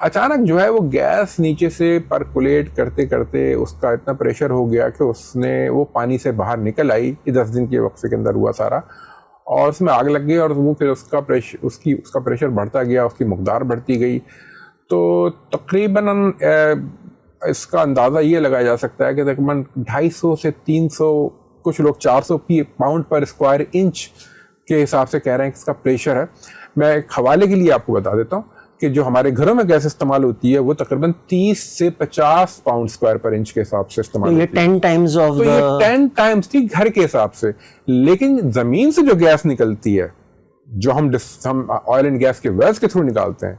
اچانک جو ہے وہ گیس نیچے سے پرکولیٹ کرتے کرتے اس کا اتنا پریشر ہو گیا کہ وہ پانی سے باہر نکل آئی. 10 دن کے وقفے کے اندر ہوا سارا, اور اس میں آگ لگ گئی, اور وہ پھر اس کا پریشر بڑھتا گیا, اس کی مقدار بڑھتی گئی. تو تقریباً اس کا اندازہ یہ لگایا جا سکتا ہے کہ تقریباً 250 سے 300, کچھ لوگ 400 پاؤنڈ پر اسکوائر انچ کے حساب سے کہہ رہے ہیں کہ اس کا پریشر ہے. میں ایک حوالے کے لیے آپ کو بتا دیتا ہوں کہ جو ہمارے گھروں میں گیس استعمال ہوتی ہے وہ تقریباً 30 سے 50 پاؤنڈ اسکوائر پر انچ کے حساب سے استعمال ہوتی ہے. 10 ٹائمز آف تو یہ 10 ٹائمز تھی گھر کے حساب سے. لیکن زمین سے جو گیس نکلتی ہے, جو ہم آئل اینڈ گیس کے ویلز کے تھرو نکالتے ہیں,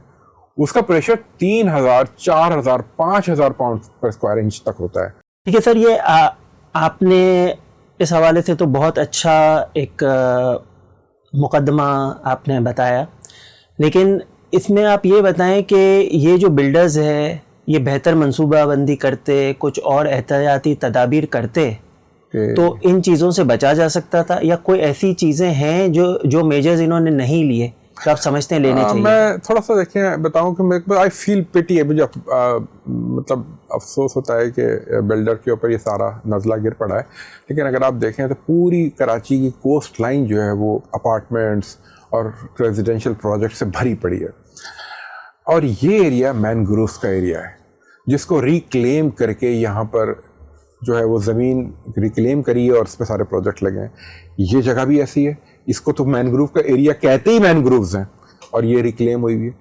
اس کا پریشر 3000, 4000, 5000 پاؤنڈ پر اسکوائر انچ تک ہوتا ہے. ٹھیک ہے سر, یہ آپ نے اس حوالے سے تو بہت اچھا ایک مقدمہ آپ نے بتایا, لیکن اس میں آپ یہ بتائیں کہ یہ جو بلڈرز ہے یہ بہتر منصوبہ بندی کرتے, کچھ اور احتیاطی تدابیر کرتے تو ان چیزوں سے بچا جا سکتا تھا, یا کوئی ایسی چیزیں ہیں جو میجرز انہوں نے نہیں لیے جو آپ سمجھتے ہیں لینے چاہیے؟ میں تھوڑا سا دیکھیں بتاؤں کہ آئی فیل پٹی ہے, مجھے مطلب افسوس ہوتا ہے کہ بلڈر کے اوپر یہ سارا نزلہ گر پڑا ہے. لیکن اگر آپ دیکھیں تو پوری کراچی کی کوسٹ لائن جو ہے وہ اپارٹمنٹس اور ریزیڈینشیل پروجیکٹ سے بھری پڑی ہے, اور یہ ایریا مینگرووز کا ایریا ہے جس کو ریکلیم کر کے یہاں پر جو ہے وہ زمین ریکلیم کری ہے اور اس پہ سارے پروجیکٹ لگے ہیں. یہ جگہ بھی ایسی ہے, اس کو تو مینگروو کا ایریا کہتے ہی مینگرووز ہیں, اور یہ ریکلیم ہوئی ہوئی ہے.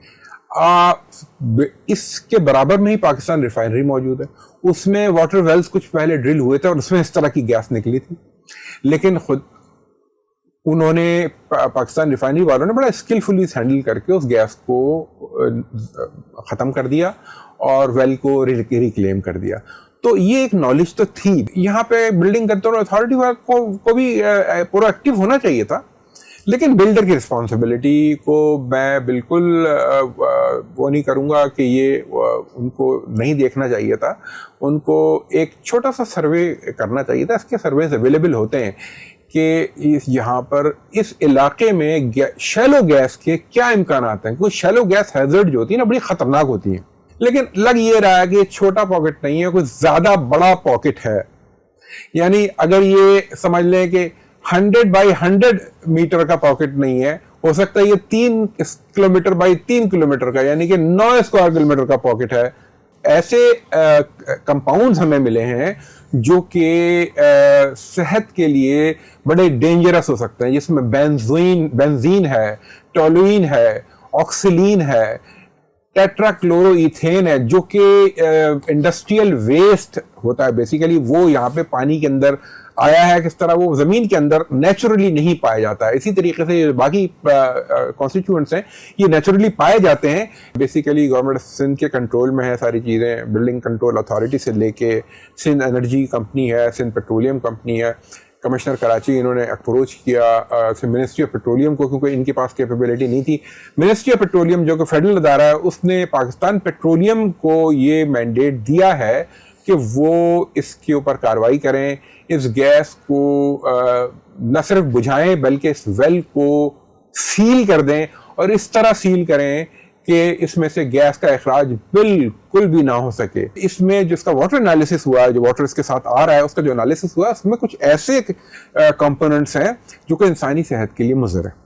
اس کے برابر میں ہی پاکستان ریفائنری موجود ہے, اس میں واٹر ویلز کچھ پہلے ڈرل ہوئے تھے اور اس میں اس طرح کی گیس نکلی تھی, لیکن خود انہوں نے پاکستان ریفائنری والوں نے بڑا اسکلفلی ہینڈل کر کے اس گیس کو ختم کر دیا اور ویل کو ریکلیم کر دیا. تو یہ ایک نالج تو تھی. یہاں پہ بلڈنگ کرتے ہوئے اتھارٹی کو بھی پورا ایکٹیو ہونا چاہیے تھا, لیکن بلڈر کی رسپانسبلٹی کو میں بالکل وہ نہیں کروں گا کہ یہ ان کو نہیں دیکھنا چاہیے تھا. ان کو ایک چھوٹا سا سروے کرنا چاہیے تھا. اس کے سرویز اویلیبل ہوتے ہیں کہ یہاں پر اس علاقے میں شیلو گیس کے کیا امکانات ہیں, کیونکہ شیلو گیس ہیزرڈ جو ہوتی ہے نا بڑی خطرناک ہوتی ہیں. لیکن لگ یہ رہا ہے کہ یہ چھوٹا پاکٹ نہیں ہے, کوئی زیادہ بڑا پاکٹ ہے. یعنی اگر یہ سمجھ لیں کہ 100 بائی 100 میٹر کا پاکٹ نہیں ہے, ہو سکتا ہے یہ 3 کلومیٹر بائی 3 کلومیٹر کا, یعنی کہ 9 اسکوائر کلومیٹر کا پاکٹ ہے. ایسے کمپاؤنڈز ہمیں ملے ہیں جو کہ صحت کے لیے بڑے ڈینجرس ہو سکتے ہیں, جس میں بینزین ہے, ٹولوئین ہے, آکسیلین ہے, ٹیٹرا کلورو ایتھین ہے, جو کہ انڈسٹریل ویسٹ ہوتا ہے بیسیکلی. وہ یہاں پہ پانی کے اندر آیا ہے, کس طرح وہ زمین کے اندر نیچرلی نہیں پایا جاتا ہے. اسی طریقے سے باقی کانسٹیٹیوئنٹس ہیں یہ نیچرلی پائے جاتے ہیں. بیسیکلی گورنمنٹ سندھ کے کنٹرول میں ہے ساری چیزیں, بلڈنگ کنٹرول اتھارٹی سے لے کے سندھ انرجی کمپنی ہے, سندھ پیٹرولیم کمپنی ہے. کمشنر کراچی انہوں نے اپروچ کیا منسٹری آف پیٹرولیم کو, کیونکہ ان کے پاس کیپیبلٹی نہیں تھی. منسٹری آف پیٹرولیم جو کہ فیڈرل ادارہ ہے, اس نے پاکستان پیٹرولیم کو یہ مینڈیٹ دیا ہے کہ وہ اس کے اوپر کارروائی کریں, اس گیس کو نہ صرف بجھائیں بلکہ اس ویل کو سیل کر دیں, اور اس طرح سیل کریں کہ اس میں سے گیس کا اخراج بالکل بھی نہ ہو سکے. اس میں جس کا واٹر انالیسس ہوا ہے, جو واٹر اس کے ساتھ آ رہا ہے, اس کا جو انالیسس ہوا ہے اس میں کچھ ایسے کمپوننٹس ہیں جو کہ انسانی صحت کے لیے مضر ہیں.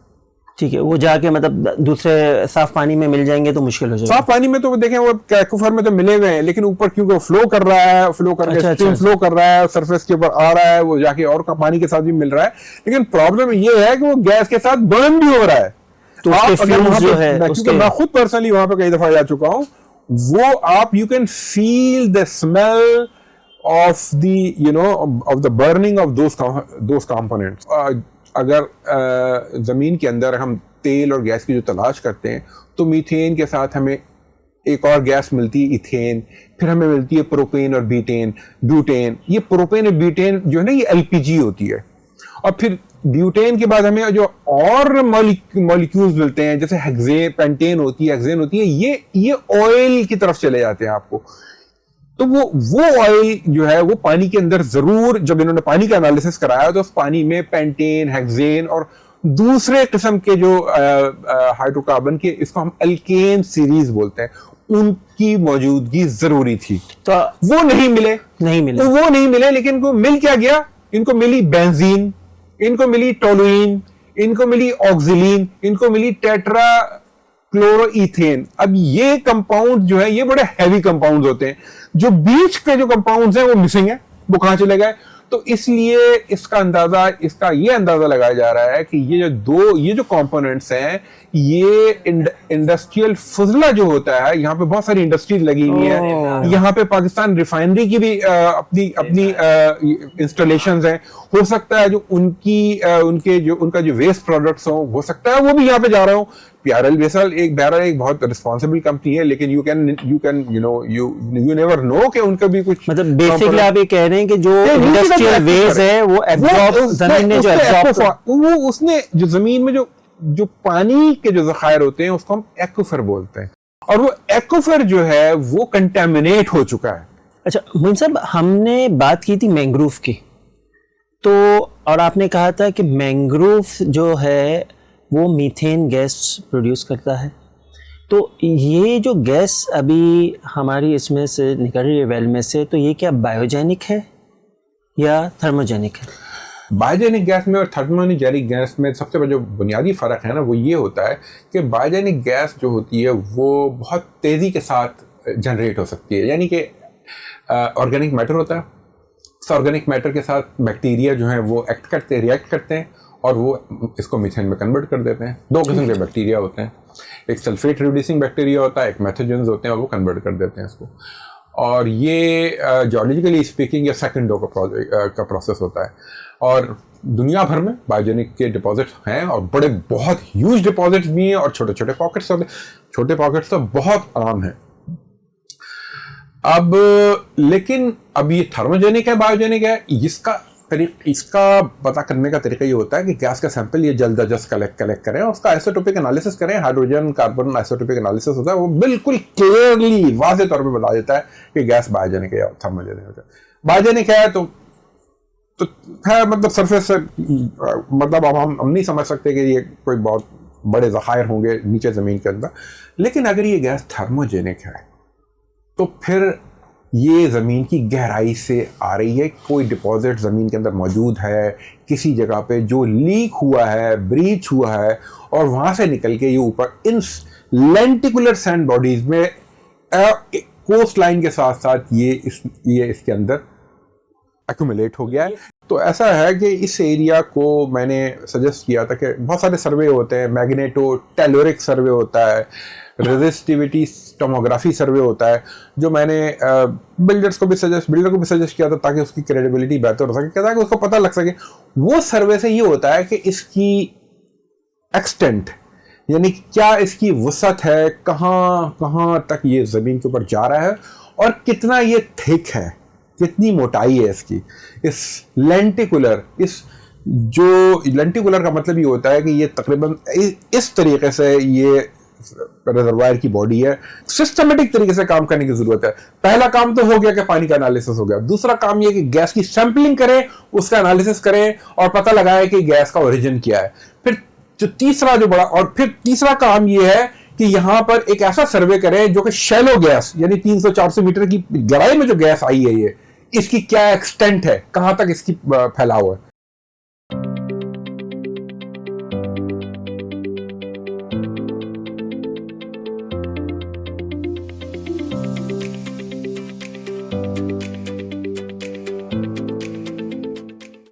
ٹھیک ہے, وہ جا کے مطلب دوسرے صاف پانی میں مل جائیں گے تو مشکل ہو جائے گا. صاف پانی میں تو دیکھیں وہ ایکویفر میں تو ملے ہوئے ہیں, لیکن اوپر کیونکہ فلو کر رہا ہے, فلو کر کے فلو کر رہا ہے, سرفیس کے اوپر آ رہا ہے, وہ جا کے اور پانی کے ساتھ بھی مل رہا ہے. لیکن پرابلم یہ ہے کہ وہ گیس کے ساتھ برن بھی ہو رہا ہے. تو میں خود پرسنلی وہاں پہ کئی دفعہ جا چکا ہوں, وہ آپ you can feel the smell of the of the burning of those components. اگر زمین کے اندر ہم تیل اور گیس کی جو تلاش کرتے ہیں تو میتھین کے ساتھ ہمیں ایک اور گیس ملتی ہے ایتھین, پھر ہمیں ملتی ہے پروپین اور بیوٹین. یہ پروپین اور بیوٹین جو ہے نا یہ LPG ہوتی ہے, اور پھر بیوٹین کے بعد ہمیں جو اور مالیکیولز ملتے ہیں جیسے ہیگزین, پینٹین ہوتی ہے, ہیگزین ہوتی ہے, یہ آئل کی طرف چلے جاتے ہیں آپ کو. تو وہ آئل جو ہے وہ پانی کے اندر ضرور, جب انہوں نے پانی کا انالیسس کرایا تو اس پانی میں پینٹین, ہیگزین اور دوسرے قسم کے جو ہائیڈرو کاربن کے, اس کو ہم الکین سیریز بولتے ہیں, ان کی موجودگی ضروری تھی. تو وہ نہیں ملے, لیکن کو مل کیا گیا؟ ان کو ملی بینزین, ان کو ملی ٹولوئین, ان کو ملی آکسیلین, ان کو ملی ٹیٹرا کلورو ایتھین. اب یہ کمپاؤنڈ جو ہے یہ بڑے ہیوی کمپاؤنڈ ہوتے ہیں, جو بیچ کے جو کمپاؤنڈز ہیں وہ مسنگ ہیں, وہ کہاں چلے گئے؟ تو اس لیے اس کا یہ اندازہ لگایا جا رہا ہے کہ یہ جو کمپوننٹس ہیں, یہ انڈسٹریل فضلہ جو ہوتا ہے, یہاں پہ بہت ساری انڈسٹریز لگی ہوئی ہیں, یہاں پہ پاکستان ریفائنری کی بھی اپنی انسٹالیشنز ہیں, ہو سکتا ہے جو ان کا جو ویسٹ پروڈکٹس ہوں, ہو سکتا ہے وہ بھی یہاں پہ جا رہے ہوں. پیارل ویسل ایک بہت رسپانسبل کمپنی ہے, لیکن یو نیور نو کہ ان کا بھی کچھ, مطلب بیسکلی آپ یہ کہہ رہے ہیں کہ جو انڈسٹریل ویسٹ ہے وہ زمین نے جو اس نے جو زمین میں جو پانی کے جو ذخائر ہوتے ہیں اس کو ہم ایکوفر بولتے ہیں, اور وہ ایکوفر جو ہے وہ کنٹامینیٹ ہو چکا ہے. اچھا موین صاحب, ہم نے بات کی تھی مینگروف کی, تو اور آپ نے کہا تھا کہ مینگروف جو ہے وہ میتھین گیس پروڈیوس کرتا ہے. تو یہ جو گیس ابھی ہماری اس میں سے نکل رہی ہے ویل میں سے, تو یہ کیا بایوجینک ہے یا تھرموجینک ہے؟ بایوجینک گیس میں اور تھرموجینک گیس میں سب سے جو بنیادی فرق ہے نا, وہ یہ ہوتا ہے کہ بایوجینک گیس جو ہوتی ہے وہ بہت تیزی کے ساتھ جنریٹ ہو سکتی ہے. یعنی کہ آرگینک میٹر ہوتا ہے, اس آرگینک میٹر کے ساتھ بیکٹیریا جو ہیں وہ ریئیکٹ کرتے ہیں اور وہ اس کو میتھین میں کنورٹ کر دیتے ہیں. دو قسم کے بیکٹیریا ہوتے ہیں, ایک سلفیٹ ریڈیوسنگ بیکٹیریا ہوتا ہے, ایک میتھوجنز ہوتے ہیں, اور وہ کنورٹ کر دیتے ہیں اس کو. اور یہ جیولوجیکلی اسپیکنگ یہ سیکنڈ ڈو کا پروسیس ہوتا ہے. اور دنیا بھر میں بایوجینک کے ڈپازٹس ہیں, اور بہت ہیوج ڈپازٹس بھی ہیں, اور چھوٹے چھوٹے پاکٹس ہوتے ہیں. چھوٹے پاکٹس تو بہت عام ہیں. اب لیکن اب یہ تھرموجینک ہے, بایوجینک ہے, اس کا پتہ کرنے کا طریقہ یہ ہوتا ہے کہ گیس کا سیمپل یہ جلد از جلد کلیکٹ کریں, اور اس کا آئسوٹوپک انالیسس کریں. ہائیڈروجن کاربن آئسوٹوپک انالیسس ہوتا ہے, وہ بالکل کلیئرلی واضح طور پہ بتا دیتا ہے کہ گیس بایوجینک ہے یا تھرموجینک ہے. بایوجینک ہے تو ہے, مطلب سرفیس سے, مطلب اب ہم نہیں سمجھ سکتے کہ یہ کوئی بہت بڑے ذخائر ہوں گے نیچے زمین کے اندر. لیکن اگر یہ گیس تھرموجینک ہے تو پھر یہ زمین کی گہرائی سے آ رہی ہے. کوئی ڈپازٹ زمین کے اندر موجود ہے کسی جگہ پہ جو لیک ہوا ہے, بریچ ہوا ہے, اور وہاں سے نکل کے یہ اوپر ان لینٹیکولر سینڈ باڈیز میں کوسٹ لائن کے ساتھ ساتھ یہ اس کے اندر ایکومولیٹ ہو گیا ہے. تو ایسا ہے کہ اس ایریا کو میں نے سجیسٹ کیا تھا کہ بہت سارے سروے ہوتے ہیں, میگنیٹو ٹیلورک سروے ہوتا ہے, ریزسٹیوٹی ٹوموگرافی سروے ہوتا ہے, جو میں نے بلڈر کو بھی سجیسٹ کیا تھا تاکہ اس کی کریڈیبلٹی بہتر ہو سکے, تاکہ اس کو پتہ لگ سکے. وہ سروے سے یہ ہوتا ہے کہ اس کی ایکسٹینٹ, یعنی کیا اس کی وسعت ہے, کہاں تک یہ زمین کے اوپر جا رہا ہے, اور کتنا یہ تھک ہے, کتنی موٹائی ہے اس کی. اس لینٹیکولر کا مطلب یہ ہوتا ہے کہ یہ تقریباً اس طریقے سے یہ ریزروائر کی باڈی ہے. سسٹمیٹک طریقے سے کام کرنے کی ضرورت ہے. پہلا کام تو ہو گیا کہ پانی کا انالیسس ہو گیا. دوسرا کام یہ کہ گیس کی سیمپلنگ کریں, اس کا انالیسس کریں, اور پتہ لگائے کہ گیس کا اوریجن کیا ہے. پھر تیسرا کام یہ ہے کہ یہاں پر ایک ایسا سروے کریں جو کہ شیلو گیس, یعنی 300-400 میٹر کی گہرائی میں جو گیس آئی ہے, یہ اس کی کیا ایکسٹینٹ ہے, کہاں تک اس کی پھیلاؤ ہے.